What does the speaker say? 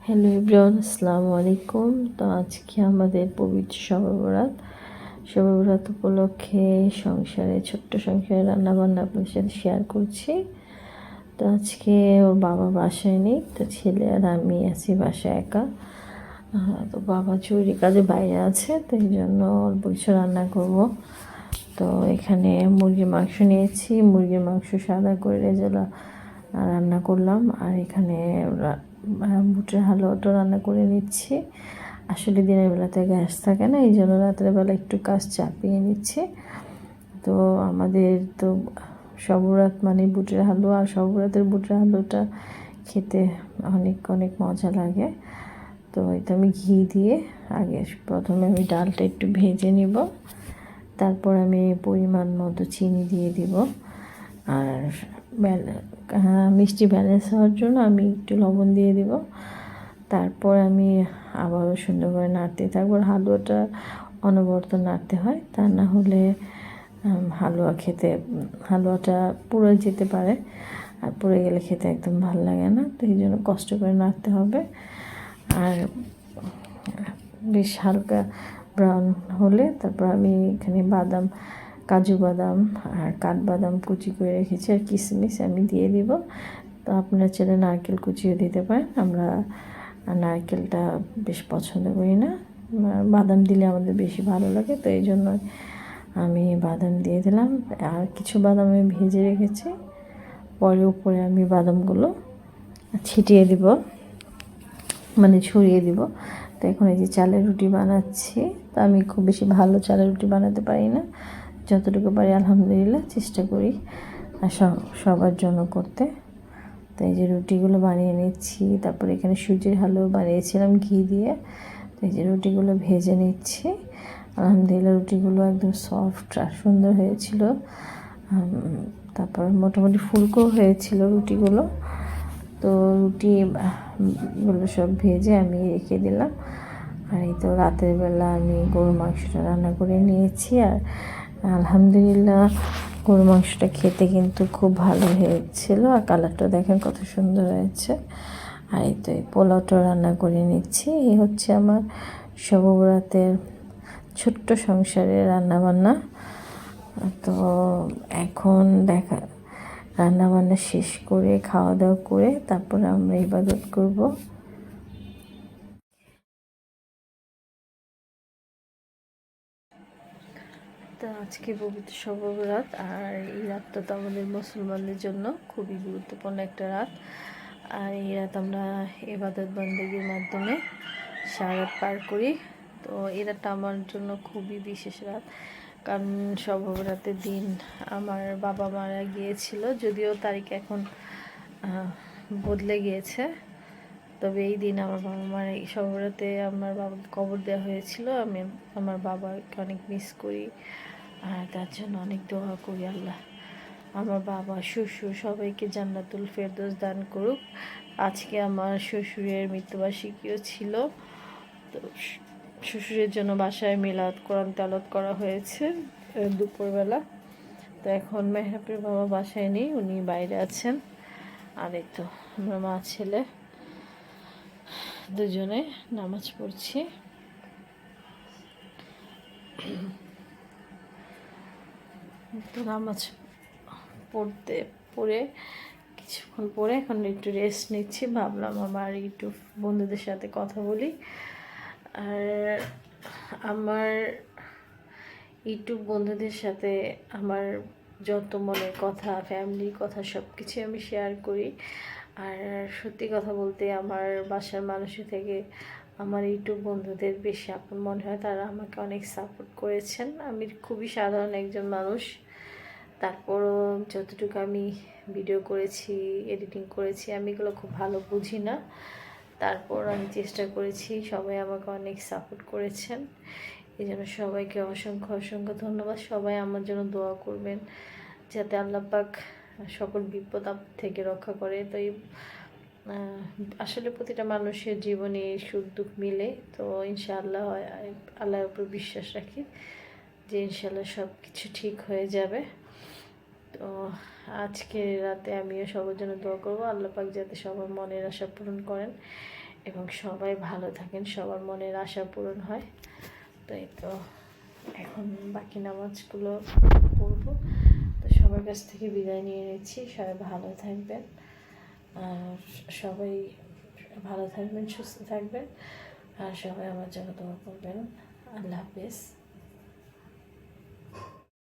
Hello everyone, আসসালামু আলাইকুম। তো আজকে আমাদের পবিত্র শবে বরাত উপলক্ষে ছোট্ট সংসারে রান্নাবান্না আপনাদের সাথে শেয়ার করছি। তো আজকে ওর বাবা বাসায় নেই, তো ছেলে আর আমি আছি বাসায় একা। তো বাবা জরুরি কাজে বাইরে আছে, তো এই জন্য অল্প কিছু রান্না করব। তো এখানে মুরগির মাংস নিয়েছি, মুরগির মাংস সাদা করে রেজালা রান্না করলাম। আর এখানে বুটের হালুয়াটা রান্না করে নিচ্ছি। আসলে দিনের বেলাতে গ্যাস থাকে না, এই জন্য রাতের বেলা একটু কাজ চাপিয়ে নিচ্ছি। তো আমাদের তো শবে বরাত মানে বুটের হালুয়া, আর শবে বরাতের বুটের হালুয়াটা খেতে অনেক অনেক মজা লাগে। তো এটা আমি ঘি দিয়ে প্রথমে আমি ডালটা একটু ভেজে নিব, তারপর আমি পরিমাণ মতো চিনি দিয়ে দিব। আর মিষ্টি ব্যালেন্স হওয়ার জন্য আমি একটু লবণ দিয়ে দিব। তারপর আমি আবারও সুন্দর করে নাড়তে থাকবো। হালুয়াটা অনবরত নাড়তে হয়, তা না হলে হালুয়াটা পুড়ে যেতে পারে, আর পুড়ে গেলে খেতে একদম ভালো লাগে না। তো এই জন্য কষ্ট করে নাড়তে হবে। আর বেশ হালকা ব্রাউন হলে তারপর আমি এখানে কাজু বাদাম আর কাঠবাদাম কুচি করে রেখেছি, আর কিশমিশ আমি দিয়ে দিব। তো আপনারা চাইলে নারকেল কুচিও দিতে পারেন। আমরা নারকেলটা বেশ পছন্দ করি না, বাদাম দিলে আমাদের বেশি ভালো লাগে, তো এই জন্য আমি বাদাম দিয়ে দিলাম। আর কিছু বাদাম আমি ভেজে রেখেছি, পরে উপরে আমি বাদামগুলো ছিটিয়ে দিব, মানে ছড়িয়ে দিব। তো এখন এই যে চালের রুটি বানাচ্ছি। তো আমি খুব বেশি ভালো চালের রুটি বানাতে পারি না, যতটুকু পারি আলহামদুলিল্লাহ চেষ্টা করি সবার জন্য করতে। তো এই যে রুটিগুলো বানিয়ে নিচ্ছি। তারপরে এখানে সুজির হালুয়া বানিয়েছিলাম ঘি দিয়ে। তো এই যে রুটিগুলো ভেজে নিচ্ছি। আলহামদুলিল্লাহ রুটিগুলো একদম সফট আর সুন্দর হয়েছিল। তারপর মোটামুটি ফুলকো হয়েছিল রুটিগুলো। তো রুটিগুলো সব ভেজে আমি রেখে দিলাম। আর এই তো রাতের বেলা আমি গরু মাংসটা রান্না করে নিয়েছি। আর আলহামদুলিল্লাহ গরু মাংসটা খেতে কিন্তু খুব ভালো হয়েছিল, আর কালারটা দেখেন কত সুন্দর হয়েছে। আর এই তো এই পোলাওটা রান্না করে নিচ্ছি। এই হচ্ছে আমার শবে বরাতের ছোট্ট সংসারের রান্নাবান্না। তো এখন রান্নাবান্না শেষ করে খাওয়া দাওয়া করে তারপরে আমরা ইবাদত করব। তো আজকে পবিত্র শবে বরাত, আর এই রাতটা তো আমাদের মুসলমানদের জন্য খুবই গুরুত্বপূর্ণ একটা রাত। আর এই রাত আমরা ইবাদত বন্দেগীর মাধ্যমে সারা রাত পার করি। তো এই রাতটা আমার জন্য খুবই বিশেষ রাত, কারণ শবে বরাতের দিন আমার বাবা মারা গিয়েছিল, যদিও তারিখ এখন বদলে গিয়েছে। তবে এই দিন আমার বাবা মার শবে বরাতে আমার বাবাকে কবর দেওয়া হয়েছিল। আমি আমার বাবাকে অনেক মিস করি, আর তার জন্য অনেক দোয়া করি আল্লাহ আমার বাবা শ্বশুর সবাইকে জান্নাতুল ফেরদৌস দান করুক। আজকে আমার শ্বশুরের মৃত্যুবার্ষিকীও ছিল, তো শ্বশুরের জন্য বাসায় মিলাদ কোরআন তেলাওয়াত করা হয়েছে দুপুরবেলা। তো এখন মেহরাবের বাবা বাসায় নেই, উনি বাইরে আছেন। আর এই তো আমরা মা ছেলে দুজনে নামাজ পড়ছি। তো নামাজ পড়ে কিছুক্ষণ পরে এখন একটু রেস্ট নিচ্ছি। ভাবলাম আমার একটু বন্ধুদের সাথে কথা বলি। আর আমার ইউটিউব বন্ধুদের সাথে আমার যত মনের কথা, ফ্যামিলির কথা সব কিছু আমি শেয়ার করি। আর সত্যি কথা বলতে আমার বাসার মানুষের থেকে আমার ইউটিউব বন্ধুদের বেশি আপন মনে হয়। তারা আমাকে অনেক সাপোর্ট করেছেন। আমি খুবই সাধারণ একজন মানুষ, তারপরও যতটুকু আমি ভিডিও করেছি, এডিটিং করেছি, আমি এগুলো খুব ভালো বুঝি না। তারপর আমি চেষ্টা করেছি, সবাই আমাকে অনেক সাপোর্ট করেছেন। এই জন্য সবাইকে অসংখ্য অসংখ্য ধন্যবাদ। সবাই আমার জন্য দোয়া করবেন যাতে আল্লাহ পাক সকল বিপদ আপদ থেকে রক্ষা করে। তো আসলে প্রতিটা মানুষের জীবনে সুখ দুঃখ মিলে, তো ইনশাআল্লাহ আল্লাহর উপর বিশ্বাস রাখি যে ইনশাআল্লাহ সব কিছু ঠিক হয়ে যাবে। তো আজকে রাতে আমিও সবার জন্য দোয়া করবো, আল্লাহ পাক যাতে সবার মনের আশা পূরণ করেন। এবং সবাই ভালো থাকেন, সবার মনের আশা পূরণ হয়। তো এই তো এখন বাকি নামাজগুলো পড়বো। তো সবার কাছ থেকে বিদায় নিয়ে নিচ্ছি। সবাই ভালো থাকবেন, আর সবাই ভালো থাকবেন, সুস্থ থাকবেন, আর সবাই আমার জন্য দোয়া করবেন। আল্লাহ হাফেজ।